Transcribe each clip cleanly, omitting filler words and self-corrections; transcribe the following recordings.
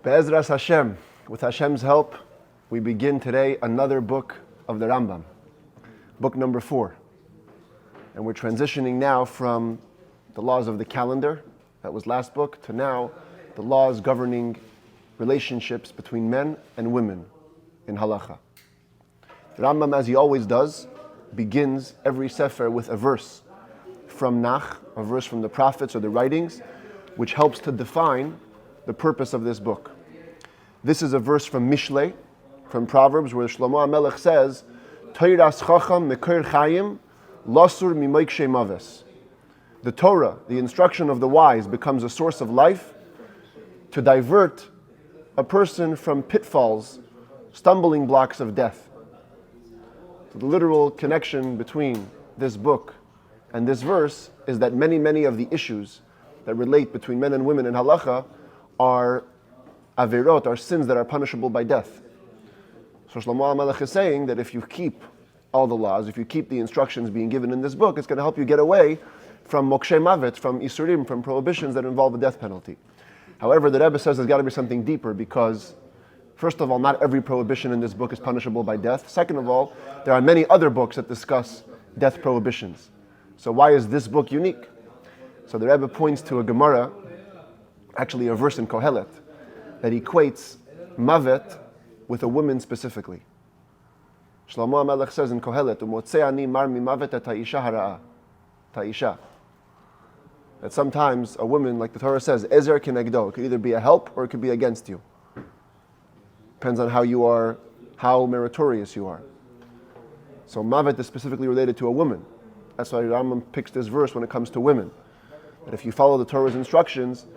Be'ezras Hashem, with Hashem's help, we begin today another book of the Rambam, book number 4. And we're transitioning now from the laws of the calendar, that was last book, to now the laws governing relationships between men and women in halacha. The Rambam, as he always does, begins every sefer with a verse from Nach, a verse from the prophets or the writings, which helps to define the purpose of this book. This is a verse from Mishlei, from Proverbs, where Shlomo HaMelech says, Toiras chacham mekor chayim, lasur mimoikshe maves. The Torah, the instruction of the wise, becomes a source of life to divert a person from pitfalls, stumbling blocks of death. So the literal connection between this book and this verse is that many of the issues that relate between men and women in halacha are averot, are sins that are punishable by death. So Shlomo HaMelech is saying that if you keep all the laws, if you keep the instructions being given in this book, it's going to help you get away from mokshe mavet, from isurim, from prohibitions that involve a death penalty. However, the Rebbe says there's got to be something deeper because, first of all, not every prohibition in this book is punishable by death. Second of all, there are many other books that discuss death prohibitions. So why is this book unique? So the Rebbe points to a Gemara, actually a verse in Kohelet, that equates mavet with a woman specifically. Shlomo HaMelech says in Kohelet, "Umotzei ani mar mimavet et ha'isha hara'a." Ta'isha. That sometimes a woman, like the Torah says, ezer kenegdo, it could either be a help or it could be against you. Depends on how you are, how meritorious you are. So mavet is specifically related to a woman. That's why Rambam picks this verse when it comes to women. That if you follow the Torah's instructions,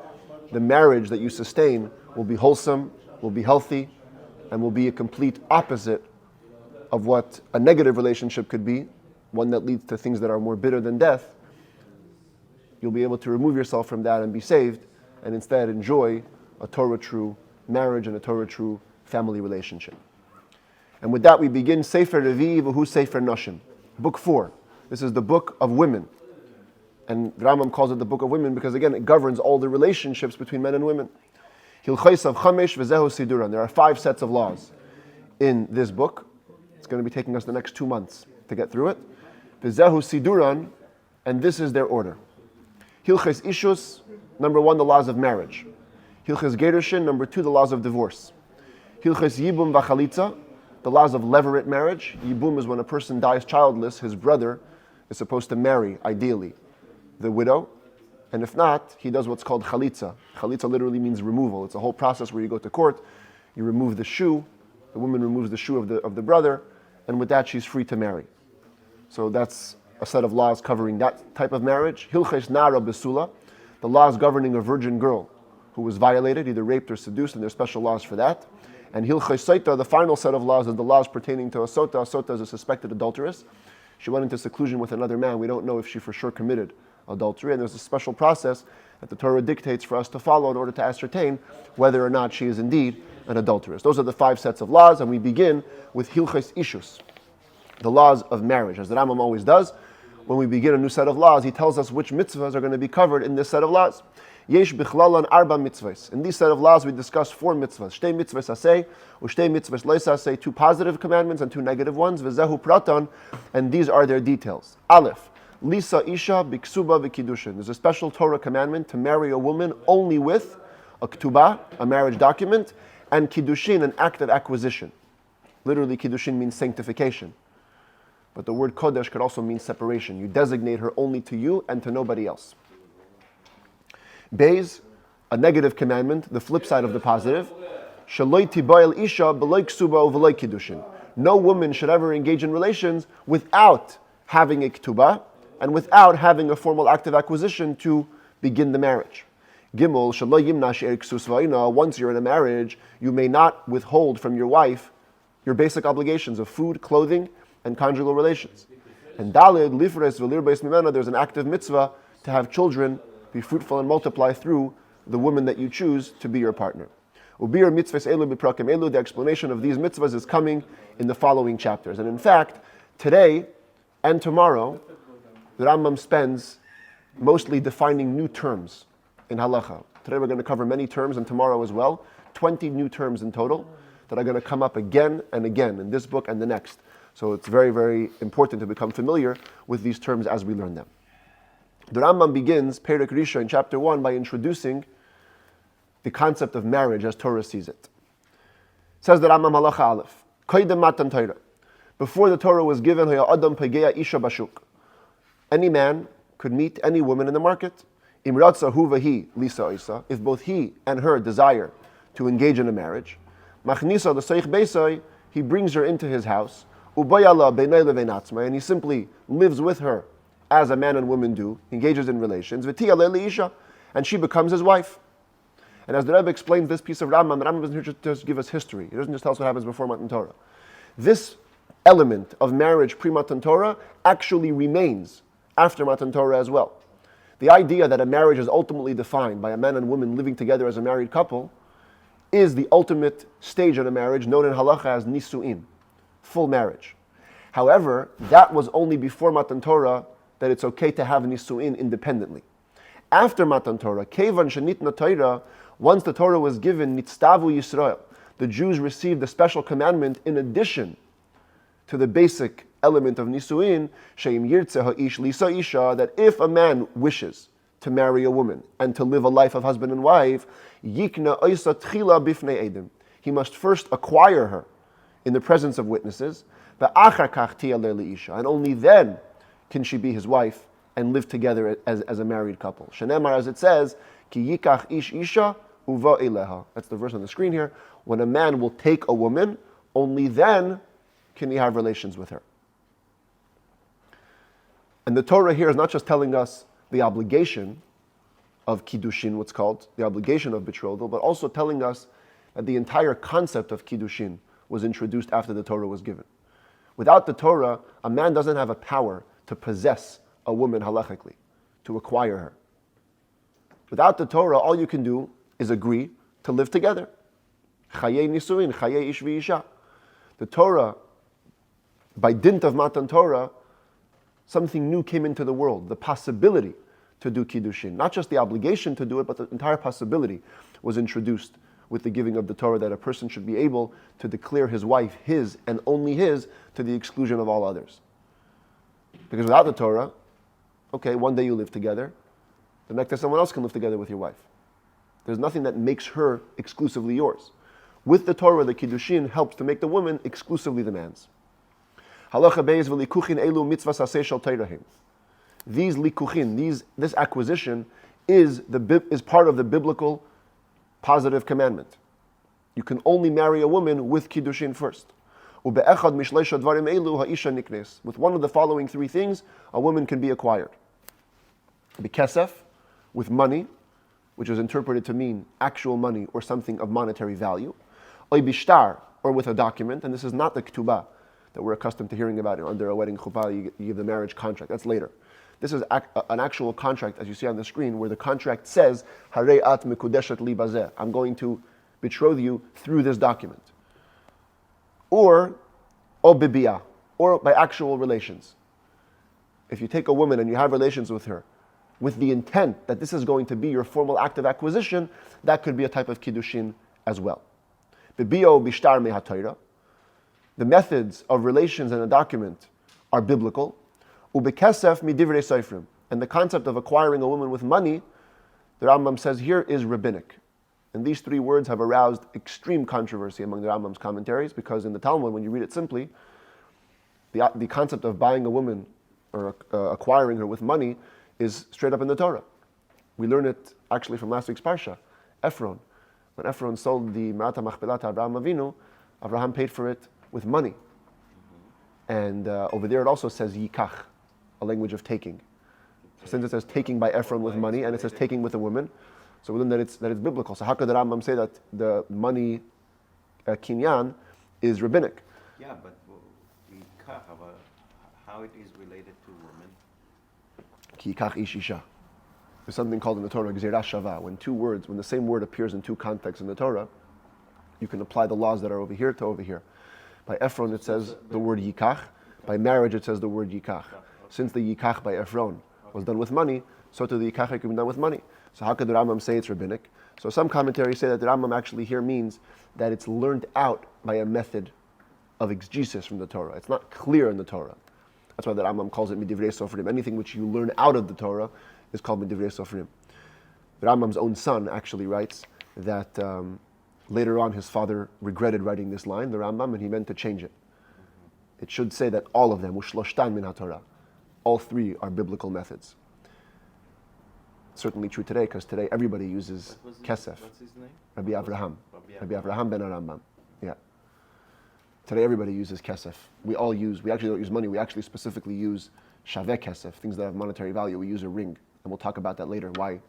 the marriage that you sustain will be wholesome, will be healthy, and will be a complete opposite of what a negative relationship could be, one that leads to things that are more bitter than death. You'll be able to remove yourself from that and be saved, and instead enjoy a Torah-true marriage and a Torah-true family relationship. And with that, we begin Sefer Revi v'hu Sefer Noshim, book 4. This is the book of women. And Rambam calls it the book of women because, again, it governs all the relationships between men and women. Hilchos of Chamesh v'zehu Siduran. There are 5 sets of laws in this book. It's going to be taking us the next 2 months to get through it. V'zehu Siduran, and this is their order. Hilchos Ishus, number 1, the laws of marriage. Hilchos Gerushin, number 2, the laws of divorce. Hilchos Yibum v'chalitza, the laws of levirate marriage. Yibum is when a person dies childless, his brother is supposed to marry, ideally, the widow. And if not, he does what's called chalitza. Chalitza literally means removal. It's a whole process where you go to court, you remove the shoe, the woman removes the shoe of the brother, and with that she's free to marry. So that's a set of laws covering that type of marriage. Hilchos Nara Besula, the laws governing a virgin girl who was violated, either raped or seduced, and there's special laws for that. And Hilchos Sota, the final set of laws, is the laws pertaining to a Sota. A Sota is a suspected adulteress. She went into seclusion with another man. We don't know if she for sure committed adultery, and there's a special process that the Torah dictates for us to follow in order to ascertain whether or not she is indeed an adulteress. Those are the 5 sets of laws, and we begin with Hilchos Ishus, the laws of marriage. As the Rambam always does, when we begin a new set of laws, he tells us which mitzvahs are going to be covered in this set of laws. Yesh bichlalan arba mitzvahs. In this set of laws, we discuss 4 mitzvahs. Shtei mitzvahs aseh, ushtei mitzvahs loisa aseh, 2 positive commandments and 2 negative ones. V'zehu pratan, and these are their details. Aleph, lisa isha biksuba v'kiddushin. There's a special Torah commandment to marry a woman only with a ktubah, a marriage document, and kiddushin, an act of acquisition. Literally, kiddushin means sanctification. But the word kodesh could also mean separation. You designate her only to you and to nobody else. Beis, a negative commandment, the flip side of the positive. Shaloi tibayel isha b'loi ksuba u'v'loi kiddushin. No woman should ever engage in relations without having a ketubah and without having a formal act of acquisition to begin the marriage. Gimel, shaloi yimna she'er ksus v'ayna. Once you're in a marriage, you may not withhold from your wife your basic obligations of food, clothing, and conjugal relations. And Dalid, Lifres, Velir Beis Mimena, there's an active mitzvah to have children, be fruitful and multiply through the woman that you choose to be your partner. Ubir mitzvahs elu biprakim elu, the explanation of these mitzvahs is coming in the following chapters. And in fact, today and tomorrow, the Rambam spends mostly defining new terms in halacha. Today we're going to cover many terms, and tomorrow as well. 20 new terms in total that are going to come up again and again in this book and the next. So it's very, very important to become familiar with these terms as we learn them. The Rambam begins Perek Risha in chapter 1 by introducing the concept of marriage as Torah sees it. Says the Rambam Halacha Aleph, Koydem Matan Torah. Before the Torah was given, Adam Pegea Isha Bashuk. Any man could meet any woman in the market. Imratza hu vahi lisa isa. If both he and her desire to engage in a marriage, Machnisa l'seich beisai, he brings her into his house. Ubayala beinay leveinatzma, and he simply lives with her as a man and woman do, engages in relations. V'tiya leili isha, and she becomes his wife. And as the Rebbe explains this piece of Rambam, the Rambam doesn't here just give us history. He doesn't just tell us what happens before Matan Torah. This element of marriage pre-Matan Torah actually remains after Matan Torah as well. The idea that a marriage is ultimately defined by a man and woman living together as a married couple is the ultimate stage in a marriage, known in halacha as nisu'in, full marriage. However, that was only before Matan Torah that it's okay to have nisu'in independently. After Matan Torah, kevan shenitna Torah, once the Torah was given, nitztavu Yisrael, the Jews received a special commandment in addition to the basic element of nisu'in, sheim yirtze ha'ish lisa isha, that if a man wishes to marry a woman and to live a life of husband and wife, yikna oisa tchila bifnei edim, he must first acquire her in the presence of witnesses, ve'achar kach tia le'li isha, and only then can she be his wife and live together as a married couple. Shenemar, as it says, ki yikach ish isha uva eleha. That's the verse on the screen here. When a man will take a woman, only then can he have relations with her. And the Torah here is not just telling us the obligation of kiddushin, what's called, the obligation of betrothal, but also telling us that the entire concept of kiddushin was introduced after the Torah was given. Without the Torah, a man doesn't have a power to possess a woman halachically, to acquire her. Without the Torah, all you can do is agree to live together. Chayei nisuin, chayei ish v'isha. The Torah, by dint of Matan Torah, something new came into the world, the possibility to do kiddushin. Not just the obligation to do it, but the entire possibility was introduced with the giving of the Torah, that a person should be able to declare his wife his and only his to the exclusion of all others. Because without the Torah, okay, one day you live together, the next day someone else can live together with your wife. There's nothing that makes her exclusively yours. With the Torah, the kiddushin helps to make the woman exclusively the man's. Halacha beis v'likuchin elu mitzvahs aseh shel teirahim. These likuchin, this acquisition is part of the biblical positive commandment. You can only marry a woman with kiddushin first. Ube'echad mishleisha dvarim elu ha'isha niknes. With one of the following three things, a woman can be acquired. B'kesef, with money, which is interpreted to mean actual money or something of monetary value. Oy bishtar, or with a document, and this is not the ketubah that we're accustomed to hearing about under a wedding chuppah. You give the marriage contract. That's later. This is an actual contract, as you see on the screen, where the contract says, Harei at mikudeshet li bazeh. I'm going to betroth you through this document. Or bibiyah, or by actual relations. If you take a woman and you have relations with her, with the intent that this is going to be your formal act of acquisition, that could be a type of kiddushin as well. Bibiyo bishtar mehatayra. The methods of relations in a document are biblical. Ubekesef midivrei seifrim. And the concept of acquiring a woman with money, the Rambam says here, is rabbinic. And these three words have aroused extreme controversy among the Rambam's commentaries, because in the Talmud, when you read it simply, the concept of buying a woman or acquiring her with money is straight up in the Torah. We learn it actually from last week's Parsha, Ephron. When Ephron sold the Ma'ata Machpelah to Abraham Avinu, Abraham paid for it with money. And over there it also says yikach, a language of taking. So since it says taking by Ephron with money, and it says taking with a woman, so we learn that it's biblical. So how could the Rambam say that the money kinyan is rabbinic? Yeah, but yikach, how it is related to women? Ki yikach ish isha. There's something called in the Torah gzeirah shava. When the same word appears in two contexts in the Torah, you can apply the laws that are over here to over here. By Ephron it says the word yikach. By marriage it says the word yikach. Since the yikach by Ephron was done with money, so too the yikach can be done with money. So how could the Rambam say it's rabbinic? So some commentaries say that the Rambam actually here means that it's learned out by a method of exegesis from the Torah. It's not clear in the Torah. That's why the Rambam calls it midivrei sofrim. Anything which you learn out of the Torah is called midivrei sofrim. The Rambam's own son actually writes that later on his father regretted writing this line, the Rambam, and he meant to change it. It should say that all of them, ushloshtan min haTorah, all three are biblical methods. Certainly true today, because today everybody uses kesef. What's his name? Rabbi Avraham ben Rambam. Yeah. Today everybody uses kesef. We actually don't use money, we actually specifically use shaveh kesef, things that have monetary value. We use a ring, and we'll talk about that later, why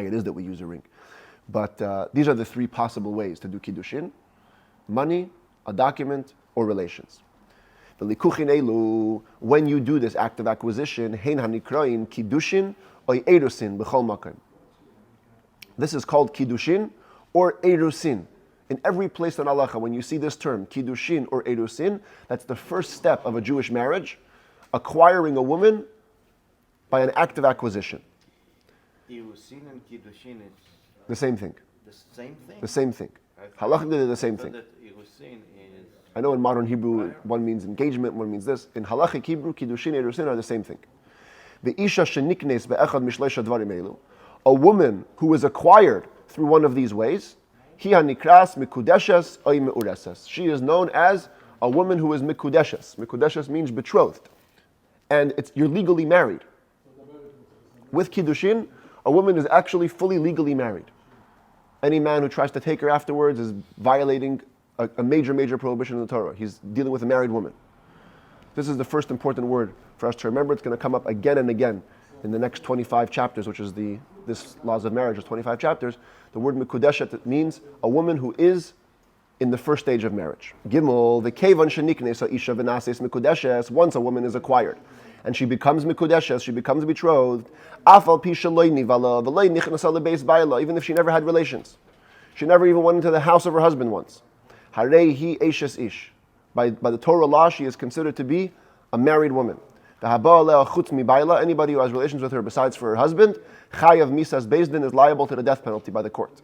it is that we use a ring. But these are the three possible ways to do kiddushin: money, a document, or relations. When you do this act of acquisition, hein hanikroin kiddushin or erusin b'chol makom. This is called kiddushin or erusin. In every place in halacha, when you see this term, kiddushin or erusin, that's the first step of a Jewish marriage, acquiring a woman by an act of acquisition. Irusin and kiddushin is The same thing. the same thing? The same thing. Halachically, they're the same thing. That irusin is... I know in modern Hebrew, one means engagement, one means this. In halachic Hebrew, kiddushin and erusin are the same thing. A woman who is acquired through one of these ways, she is known as a woman who is mikudeshes. Mikudeshes means betrothed. And you're legally married. With kiddushin, a woman is actually fully legally married. Any man who tries to take her afterwards is violating a major prohibition in the Torah. He's dealing with a married woman. This is the first important word for us to remember. It's going to come up again and again in the next 25 chapters, which is this laws of marriage is 25 chapters. The word mikudeshet means a woman who is in the first stage of marriage. Gimel, the kevan sheniknes isha v'nases mikudeshes. Once a woman is acquired and she becomes mikudeshes, she becomes betrothed. Afal pi shaloi nivala v'loi nichnasa lebeis baila. Even if she never had relations, she never even went into the house of her husband once. Harei hi eshes ish. By the Torah law, she is considered to be a married woman. Anybody who has relations with her besides for her husband, chayav misas beis din, is liable to the death penalty by the court.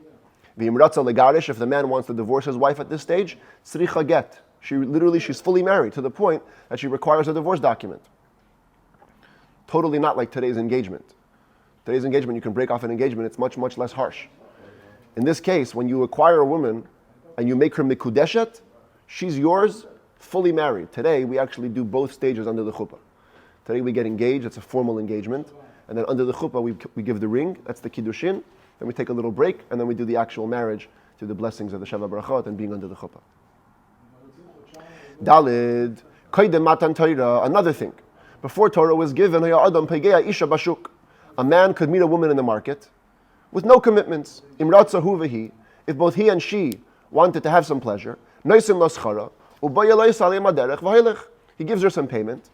If the man wants to divorce his wife at this stage, tzricha get. She's fully married to the point that she requires a divorce document. Totally not like today's engagement. Today's engagement, you can break off an engagement, it's much less harsh. In this case, when you acquire a woman and you make her mikudeshet, she's yours, fully married. Today, we actually do both stages under the chuppah. Today we get engaged, it's a formal engagement, and then under the chuppah we give the ring, that's the kiddushin, then we take a little break, and then we do the actual marriage through the blessings of the Sheva Barachot and being under the chuppah. Dalid, koydem matan Torah, another thing. Before Torah was given, a man could meet a woman in the market with no commitments. If both he and she wanted to have some pleasure, he gives her some payment,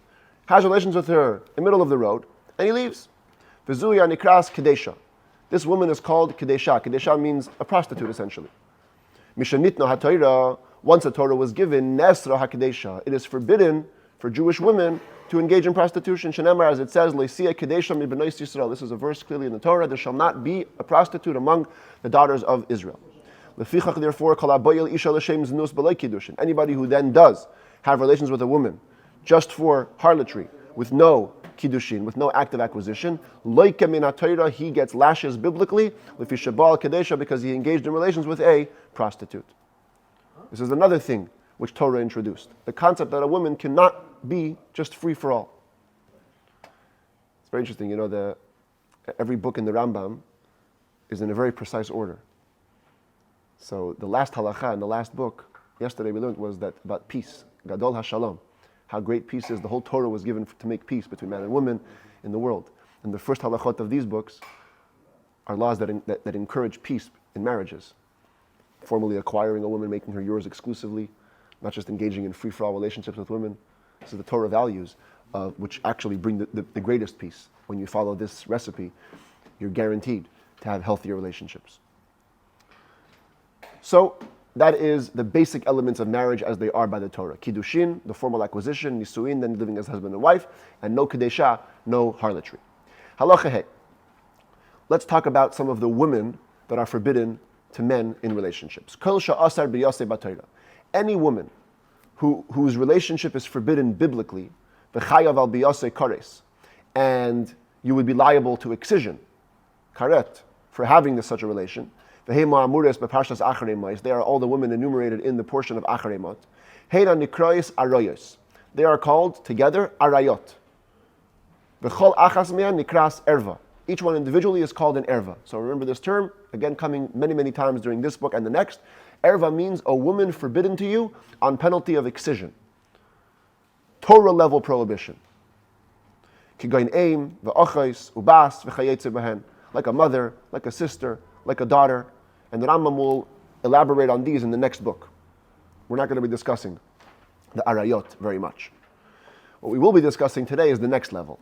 has relations with her in the middle of the road, and he leaves. This woman is called Kedesha. Kedesha means a prostitute, essentially. Once a Torah was given, Nesra HaKedesha, it is forbidden for Jewish women to engage in prostitution. Shenemar, as it says, Leisia Kedesha mi b'nais Yisrael. This is a verse clearly in the Torah. There shall not be a prostitute among the daughters of Israel. Lefichach, therefore, anybody who then does have relations with a woman just for harlotry, with no kiddushin, with no act of acquisition, he gets lashes biblically, because he engaged in relations with a prostitute. This is another thing which Torah introduced. The concept that a woman cannot be just free for all. It's very interesting, every book in the Rambam is in a very precise order. So the last halakha in the last book, yesterday we learned, was that about peace, Gadol HaShalom, how great peace is. The whole Torah was given to make peace between man and woman in the world. And the first halachot of these books are laws that encourage peace in marriages. Formally acquiring a woman, making her yours exclusively, not just engaging in free-for-all relationships with women. This is the Torah values, which actually bring the greatest peace. When you follow this recipe, you're guaranteed to have healthier relationships. So, that is the basic elements of marriage as they are by the Torah. Kiddushin, the formal acquisition, nisuin, then living as husband and wife, and no kedesha, no harlotry. Halacha he. Let's talk about some of the women that are forbidden to men in relationships. Kol sha'asar b'yaseh b'Torah. Any woman whose relationship is forbidden biblically, v'chayav al b'yaseh kares, and you would be liable to excision, karet, for having such a relation. They are all the women enumerated in the portion of Acharei Mot. Heina nikrois arayos. They are called together arayot. V'chol achas mea nikras erva. Each one individually is called an erva. So remember this term, again coming many, many times during this book and the next. Erva means a woman forbidden to you on penalty of excision. Torah level prohibition. Kigain aim, v'achais, ubas, v'chayetze behen. Like a mother, like a sister, like a daughter. And the Rambam will elaborate on these in the next book. We're not going to be discussing the arayot very much. What we will be discussing today is the next level.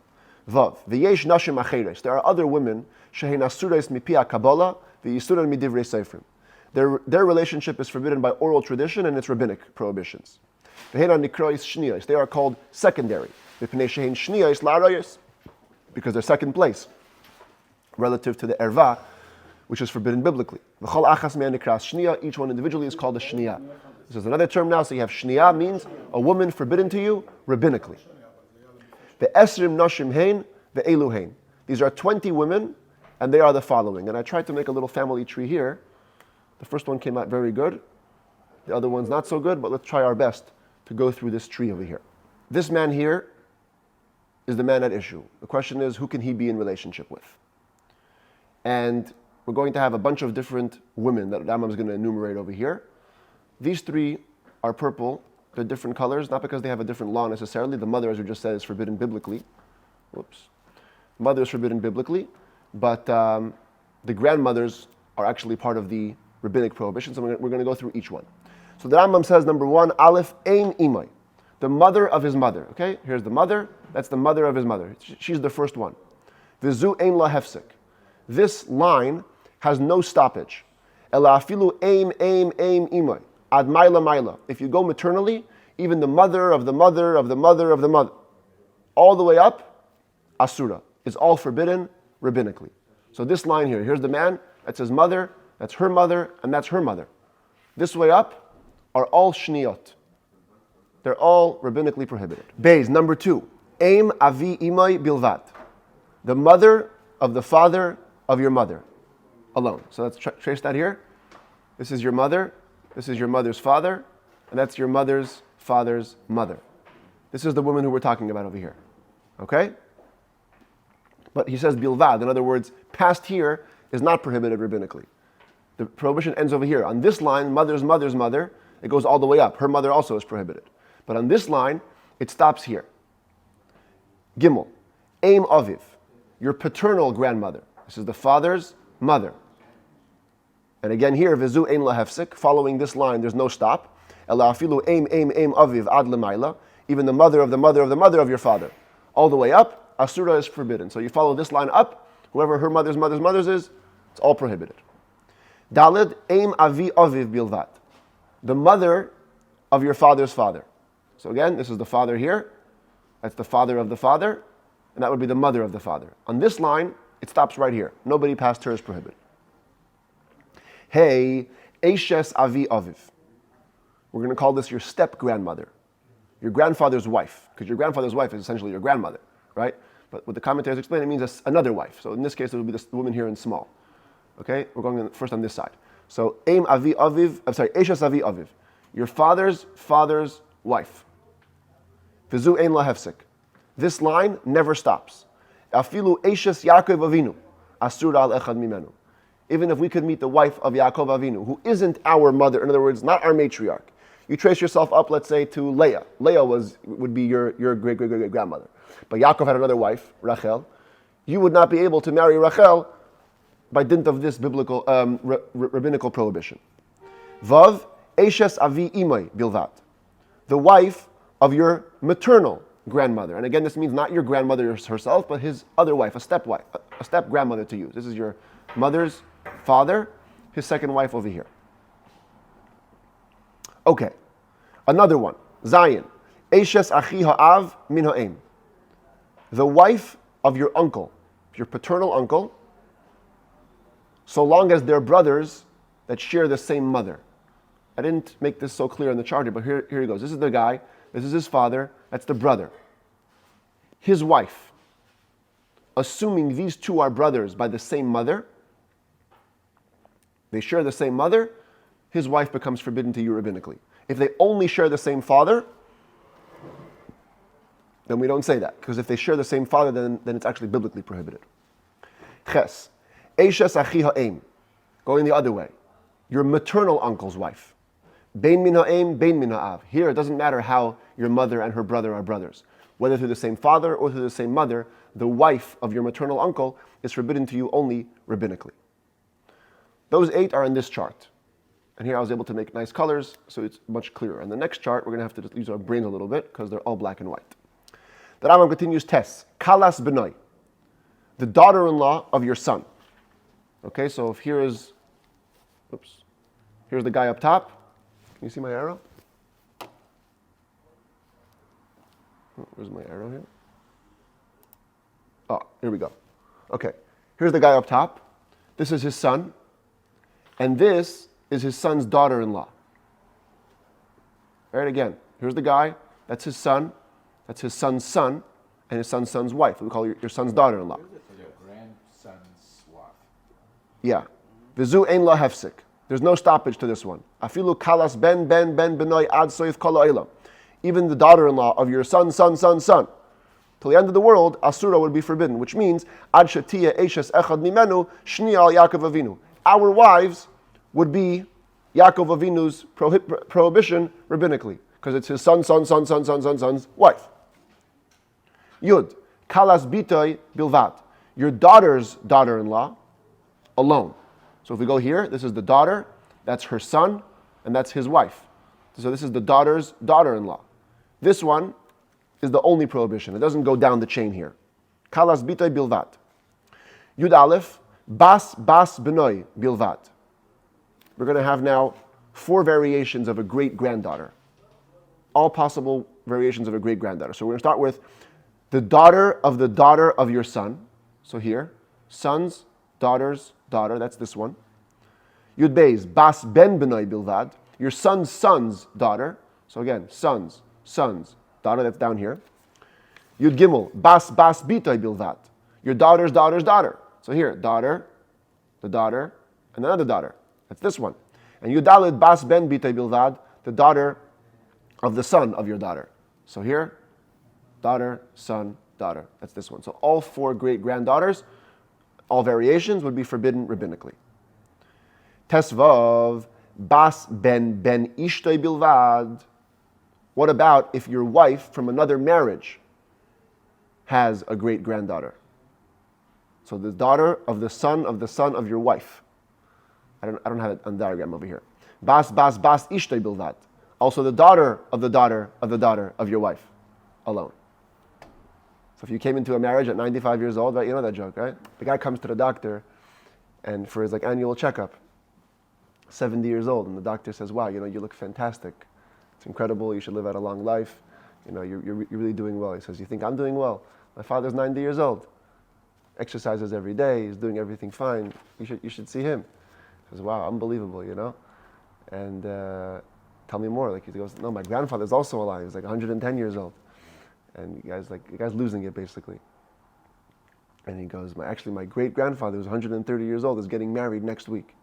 Vav, v'yesh nashim acheres. There are other women, shehein asures mipia kabbalah, v'yisuran midivrei seifrim. Their relationship is forbidden by oral tradition and its rabbinic prohibitions. V'heina nikrois shniyos. They are called secondary. V'pnei shehein shniyos la'arayos. Because they're second place relative to the erva, which is forbidden biblically. V'chol achas mea nikras shniya. Each one individually is called a shniya. This is another term now. So you have shniya means a woman forbidden to you rabbinically. Ve'esrim nashim hein ve'elu hein. These are 20 women, and they are the following. And I tried to make a little family tree here. The first one came out very good. The other one's not so good, but let's try our best to go through this tree over here. This man here is the man at issue. The question is, who can he be in relationship with? And we're going to have a bunch of different women that Rambam is going to enumerate over here. These three are purple. They're different colors, not because they have a different law necessarily. The mother, as we just said, is forbidden biblically. Whoops. Mother is forbidden biblically, but the grandmothers are actually part of the rabbinic prohibition, so we're going to go through each one. So the Rambam says, number one, Aleph, Ein Imai, the mother of his mother. Okay, here's the mother. That's the mother of his mother. She's the first one. Vizu Ein La Hefsek. This line has no stoppage. Ela afilu aim imai ad maila. If you go maternally, even the mother of the mother of the mother of the mother, all the way up, asura, is all forbidden rabbinically. So this line here, here's the man, that's his mother, that's her mother, and that's her mother. This way up are all shniyot. They're all rabbinically prohibited. Beis, number two, aim avi imai bilvat, the mother of the father of your mother alone. So let's trace that here. This is your mother, this is your mother's father, and that's your mother's father's mother. This is the woman who we're talking about over here. Okay? But he says bilvad, in other words, past here is not prohibited rabbinically. The prohibition ends over here. On this line, mother's mother's mother, it goes all the way up. Her mother also is prohibited. But on this line, it stops here. Gimel, aim aviv, your paternal grandmother. This is the father's mother. And again here, vizu ein lahefsik, following this line, there's no stop. Ela afilu aim aviv ad lemaila, even the mother of the mother of the mother of your father. All the way up, asura is forbidden. So you follow this line up, whoever her mother's mother's mother's is, it's all prohibited. Dalid aim avi aviv bilvat, the mother of your father's father. So again, this is the father here, that's the father of the father, and that would be the mother of the father. On this line, it stops right here. Nobody past her is prohibited. Hey, Eishes Avi Aviv. We're going to call this your step-grandmother, your grandfather's wife, because your grandfather's wife is essentially your grandmother, right? But what the commentators explain, it means another wife. So in this case, it would be the woman here in small. Okay, we're going first on this side. So Aim Avi Aviv, Eishes Avi Aviv, your father's father's wife. Vizu Ein Lahefsik. This line never stops. Afilu Eishes Yaakov Avinu, Asur al Echad Mimenu. Even if we could meet the wife of Yaakov Avinu, who isn't our mother, in other words, not our matriarch. You trace yourself up, let's say, to Leah. Leah would be your great-great-great-grandmother. But Yaakov had another wife, Rachel. You would not be able to marry Rachel by dint of this biblical, rabbinical prohibition. Vav, Eishes Avi Imai Bilvat. The wife of your maternal grandmother. And again, this means not your grandmother herself, but his other wife, a step-grandmother to use. This is your mother's father, his second wife over here. Okay, another one. Zayin, Eishes Achi Ha'av Min Ha'em. The wife of your uncle, your paternal uncle, so long as they're brothers that share the same mother. I didn't make this so clear in the chart here, but here he goes. This is the guy, this is his father, that's the brother. His wife, assuming these two are brothers by the same mother, they share the same mother, his wife becomes forbidden to you rabbinically. If they only share the same father, then we don't say that, because if they share the same father, then it's actually biblically prohibited. Ches, Eishes achi ha'em, going the other way, your maternal uncle's wife. Bein min ha'em, bein min ha'av. Here, it doesn't matter how your mother and her brother are brothers. Whether through the same father or through the same mother, the wife of your maternal uncle is forbidden to you only rabbinically. Those 8 are in this chart. And here I was able to make nice colors, so it's much clearer. And the next chart, we're going to have to just use our brains a little bit, because they're all black and white. The Rambam continues, Tes, Kalas Benoi, the daughter-in-law of your son. Okay, so if here's the guy up top. Can you see my arrow? Where's my arrow here? Oh, here we go. Okay, here's the guy up top. This is his son. And this is his son's daughter-in-law. All right, again, here's the guy. That's his son. That's his son's son. And his son's son's wife. We call your son's daughter-in-law. Your grandson's wife. Yeah. V'zu ein la hefsik. There's no stoppage to this one. Afilu kalas ben benoi ad soif kol ha'olam. Even the daughter-in-law of your son. Till the end of the world, asura would be forbidden, which means ad shetiya eishes echad mimenu shni al Yaakov Avinu. Our wives would be Yaakov Avinu's prohibition rabbinically, because it's his son's wife. Yud, kalas bitoy bilvat. Your daughter's daughter-in-law alone. So if we go here, this is the daughter, that's her son, and that's his wife. So this is the daughter's daughter-in-law. This one is the only prohibition. It doesn't go down the chain here. Kalas bitoy bilvat. Yud aleph, bas benoi bilvat. We're going to have now 4 variations of a great-granddaughter. All possible variations of a great-granddaughter. So we're going to start with the daughter of your son. So here, son's daughter's daughter, that's this one. Yud beis, bas ben benoi bilvad, your son's daughter. So again, son's daughter, that's down here. Yud gimel, bas bitoi bilvad, your daughter's daughter. So here, daughter, the daughter, and another daughter. That's this one. And Yud daled, bas ben bitoi bilvad, the daughter of the son of your daughter. So here, daughter, son, daughter. That's this one. So all 4 great-granddaughters, all variations would be forbidden rabbinically. Tesvav, bas ben ishtoi bilvad. What about if your wife from another marriage has a great-granddaughter? So the daughter of the son of your wife. I don't have it on the diagram over here. Bas ishtoi bilvad. Also the daughter of your wife alone. So if you came into a marriage at 95 years old, right? You know that joke, right? The guy comes to the doctor and for his annual checkup, 70 years old, and the doctor says, wow, you look fantastic. It's incredible. You should live out a long life. You're really doing well. He says, you think I'm doing well? My father's 90 years old. Exercises every day. He's doing everything fine. You should see him. He says, wow, unbelievable, And tell me more. He goes, no, my grandfather's also alive. He's 110 years old. And the guy's losing it basically. And he goes, my great-grandfather who's 130 years old is getting married next week.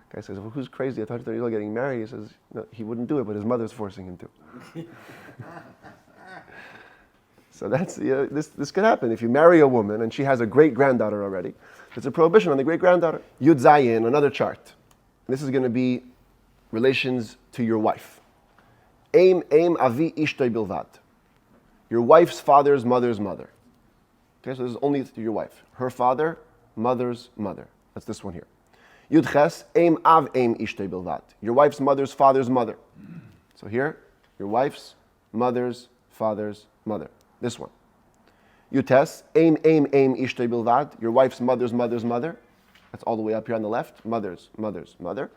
The guy says, well, who's crazy at 130 years old getting married? He says, no, he wouldn't do it, but his mother's forcing him to. So that's, this could happen. If you marry a woman and she has a great-granddaughter already, it's a prohibition on the great-granddaughter. Yud Zayin, another chart. This is going to be relations to your wife. Aim avi ishtoi bilvat. Your wife's father's mother's mother. Okay, so this is only to your wife. Her father, mother's mother. That's this one here. Yud ches, aim av aim ishtoi bilvat. Your wife's mother's father's mother. So here, your wife's mother's father's mother. This one. Yud tes, aim ishtoi bilvat. Your wife's mother's mother's mother. That's all the way up here on the left. Mother's mother.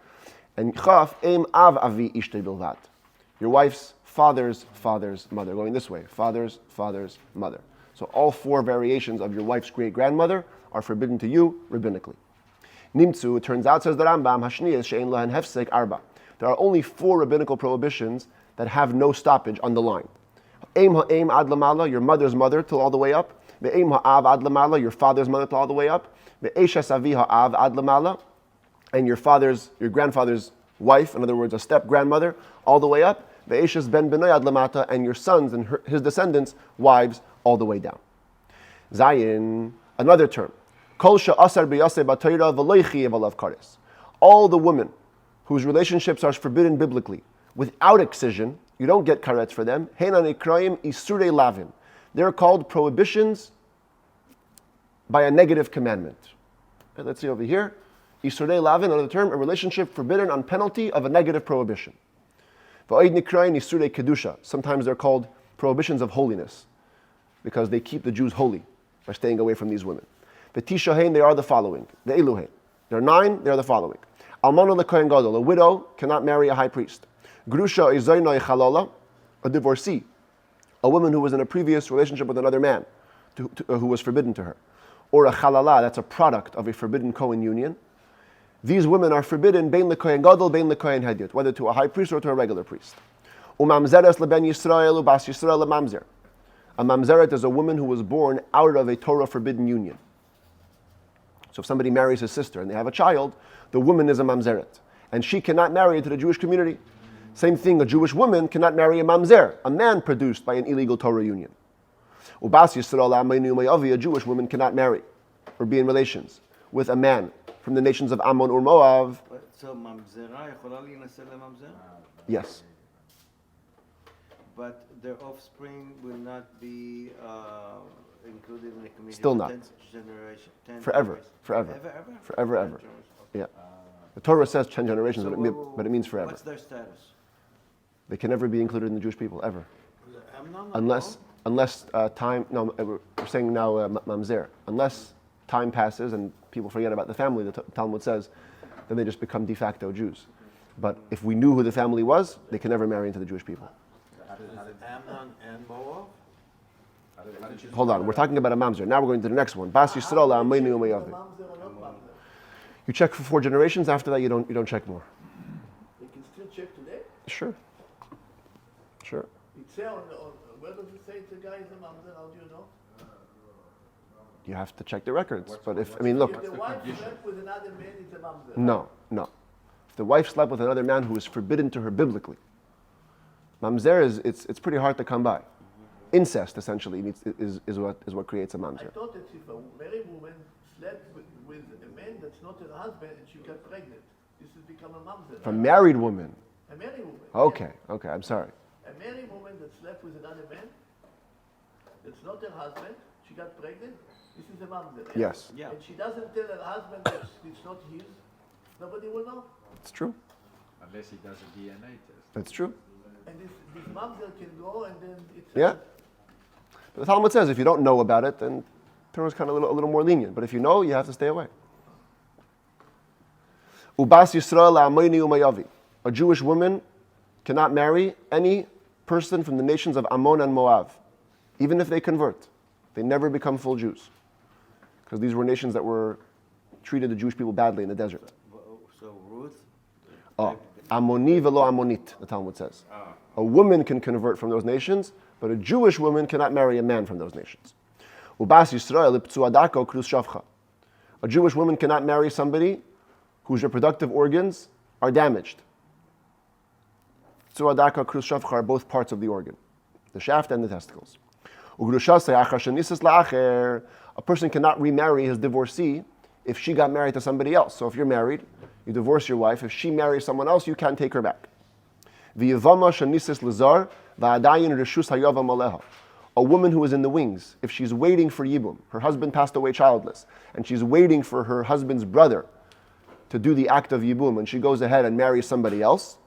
And chaf, aim av avi ishtoi bilvat. Your wife's father's mother. Going this way. Father's mother. So all 4 variations of your wife's great-grandmother are forbidden to you rabbinically. Nimtzu, it turns out, says the Rambam, Hashniyas she'ein lahen hefsek arba. There are only 4 rabbinical prohibitions that have no stoppage on the line. Eim ha'eim ad lamala, your mother's mother till all the way up. Ve'eim ha'av ad lamala, your father's mother till all the way up. Ve'eshes avi ha'av ad lamala, and your grandfather's wife, in other words, a step-grandmother, all the way up. Ve'eshes ben benoy ad lamata, and your sons and his descendants, wives, all the way down. Zayin, another term. Kol she'asar b'yaseh b'torah v'lo yichiev alav kares. All the women whose relationships are forbidden biblically, without excision, you don't get karetz for them. Heinan ikrayim isurei lavin. They're called prohibitions by a negative commandment. Okay, let's see over here. Isurei lavin, another term, a relationship forbidden on penalty of a negative prohibition. V'oid nikrayim isurei kedusha. Sometimes they're called prohibitions of holiness, because they keep the Jews holy by staying away from these women. V'tishahein, they are the following. Ve'eluhein. There are 9, they are the following. Almana lekohen gadol, a widow cannot marry a high priest. Grusha izoynoi chalola, a divorcee, a woman who was in a previous relationship with another man, who was forbidden to her. Or a chalala, that's a product of a forbidden Kohen union. These women are forbidden bein lekohen gadol, bein lekohen hedyot, whether to a high priest or to a regular priest. Umamzeres leben Yisrael, ubas Yisrael lemamzer. A mamzeret is a woman who was born out of a Torah forbidden union. So if somebody marries his sister and they have a child, the woman is a mamzeret, and she cannot marry into the Jewish community. Same thing, a Jewish woman cannot marry a mamzer, a man produced by an illegal Torah union. Ubas Yisrael amaynu umayavi, a Jewish woman cannot marry or be in relations with a man from the nations of Ammon or Moab. So ממזרה יכולה להינשא לממזר? Yes. But their offspring will not be included in the community. Still not. 10th generation. 10 Forever. generations. Forever. Ever? Forever, 10 ever. generations. Yeah. The Torah says 10 generations, So but it means forever. What's their status? They can never be included in the Jewish people, ever. Amnon, Unless time, no, we're saying now mamzer. Unless time passes and people forget about the family, the Talmud says, then they just become de facto Jews. But if we knew who the family was, they can never marry into the Jewish people. Amnon and Moab? Hold on, we're talking about a mamzer. Now we're going to the next one. Bas Yisrael amaynu umayavi. You check for 4 generations. After that, you don't check more. You can still check today? Sure. It says where does it say the guy is a mamzer? How do you know? You have to check the records. But look. If the wife slept with another man, it's a mamzer. No. If the wife slept with another man who is forbidden to her biblically, mamzer it's pretty hard to come by. Incest essentially is what creates a I mamzer. thought that if a married woman slept with a man that's not her husband and she got pregnant, this has become a mamzer. If a married woman. A married woman. Okay. I'm sorry. A married woman that slept with another man that's not her husband, she got pregnant, this is a mamzer. Yes, Yeah. And she doesn't tell her husband that it's not his, nobody will know. it's true. Unless he does a DNA test. That's true. And this mamzer can go and then it's Yeah. But the Talmud says if you don't know about it, then Torah is kind of a little more lenient. But if you know, you have to stay away. Ubas Yisrael amaynu umayavi. A Jewish woman cannot marry any person from the nations of Ammon and Moab, even if they convert. They never become full Jews, because these were nations that were treated the Jewish people badly in the desert. So Ruth? Ammoni velo Ammonit, the Talmud says. A woman can convert from those nations, but a Jewish woman cannot marry a man from those nations. Ubas Yisrael iptzu adako krus shavcha. A Jewish woman cannot marry somebody whose reproductive organs are damaged. Iptzu adaka krus shavcha are both parts of the organ, the shaft and the testicles. A person cannot remarry his divorcee if she got married to somebody else. So if you're married, you divorce your wife. If she marries someone else, you can't take her back. A woman who is in the wings, if she's waiting for Yibum, her husband passed away childless, and she's waiting for her husband's brother to do the act of Yibum, and she goes ahead and marries somebody else,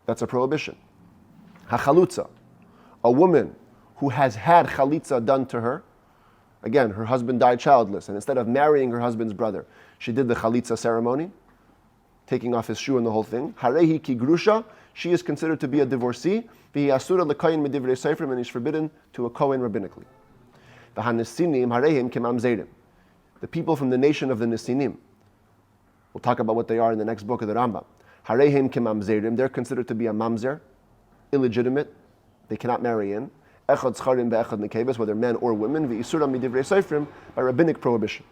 that's a prohibition. Hachalutza, a woman who has had chalitza done to her, again, her husband died childless, and instead of marrying her husband's brother, she did the chalitza ceremony, taking off his shoe and the whole thing. Harehi ki grusha, she is considered to be a divorcee. V'hi asura l'kohen medivrei seifrim, and is forbidden to a kohen rabbinically. V'hanesinim harehim kemamzerim. the people from the nation of the Nisinim. We'll talk about what they are in the next book of the Rambam. Harehem kemamzerim, they're considered to be a mamzer, illegitimate, they cannot marry in. Echad zcharim be'echad nekeves, whether men or women, v'isura midivrei seifrim, by rabbinic prohibition.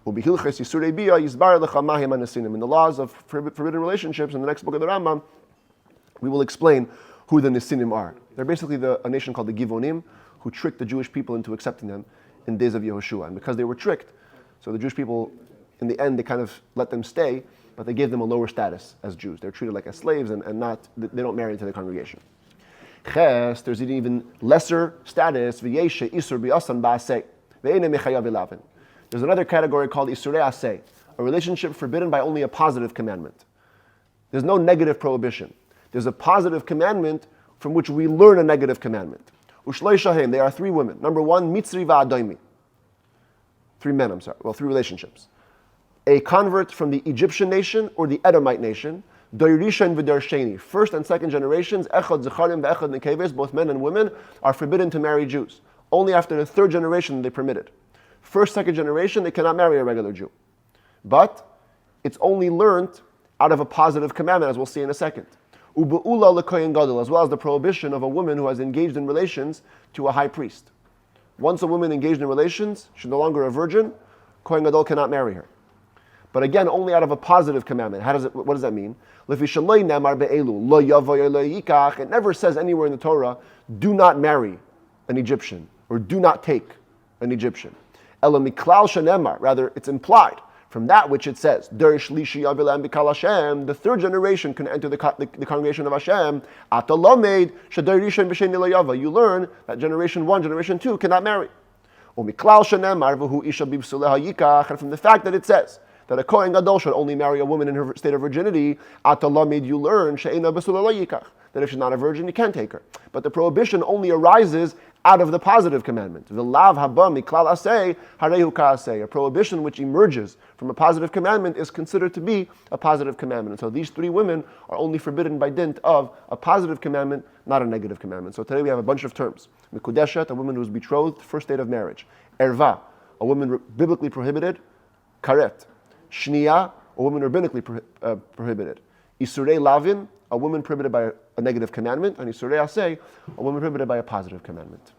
U'bihilches yisurei bia yizbar lecha mahim anasinim. In the laws of forbidden relationships, in the next book of the Rambam, we will explain who the Nisinim are. They're basically a nation called the Givonim, who tricked the Jewish people into accepting them in days of Yehoshua. And because they were tricked, so the Jewish people, in the end, they kind of let them stay, but they gave them a lower status as Jews. They're treated like as slaves and they don't marry into the congregation. Ches, there's an even lesser status. There's another category called Isurei Aseh, a relationship forbidden by only a positive commandment. There's no negative prohibition. There's a positive commandment from which we learn a negative commandment. Ushloishahem, there are three women. Number one, Mitzri va'adoimi. Three relationships. A convert from the Egyptian nation or the Edomite nation, Doirisha and V'darsheni. First and second generations, Echad Zecharim ve'Echad Nekeves, both men and women, are forbidden to marry Jews. Only after the third generation they permitted. First, second generation, they cannot marry a regular Jew. But it's only learned out of a positive commandment, as we'll see in a second. Ube'ula l'kohen gadol, as well as the prohibition of a woman who has engaged in relations to a high priest. Once a woman engaged in relations, she's no longer a virgin, kohen gadol cannot marry her. But again, only out of a positive commandment. What does that mean? It never says anywhere in the Torah, do not marry an Egyptian, or do not take an Egyptian. Rather, it's implied from that which it says, the third generation can enter the congregation of Hashem. You learn that generation 1, generation 2 cannot marry. And from the fact that it says that a Kohen Gadol should only marry a woman in her state of virginity, you learn that if she's not a virgin, you can't take her. But the prohibition only arises out of the positive commandment. A prohibition which emerges from a positive commandment is considered to be a positive commandment. And so these three women are only forbidden by dint of a positive commandment, not a negative commandment. So today we have a bunch of terms. Mikudeshet, a woman who is betrothed, first date of marriage. Erva, a woman biblically prohibited. Karet. Shniya, a woman rabbinically prohibited. Isurei lavin, a woman prohibited by a negative commandment. And Isurei aseh, a woman prohibited by a positive commandment.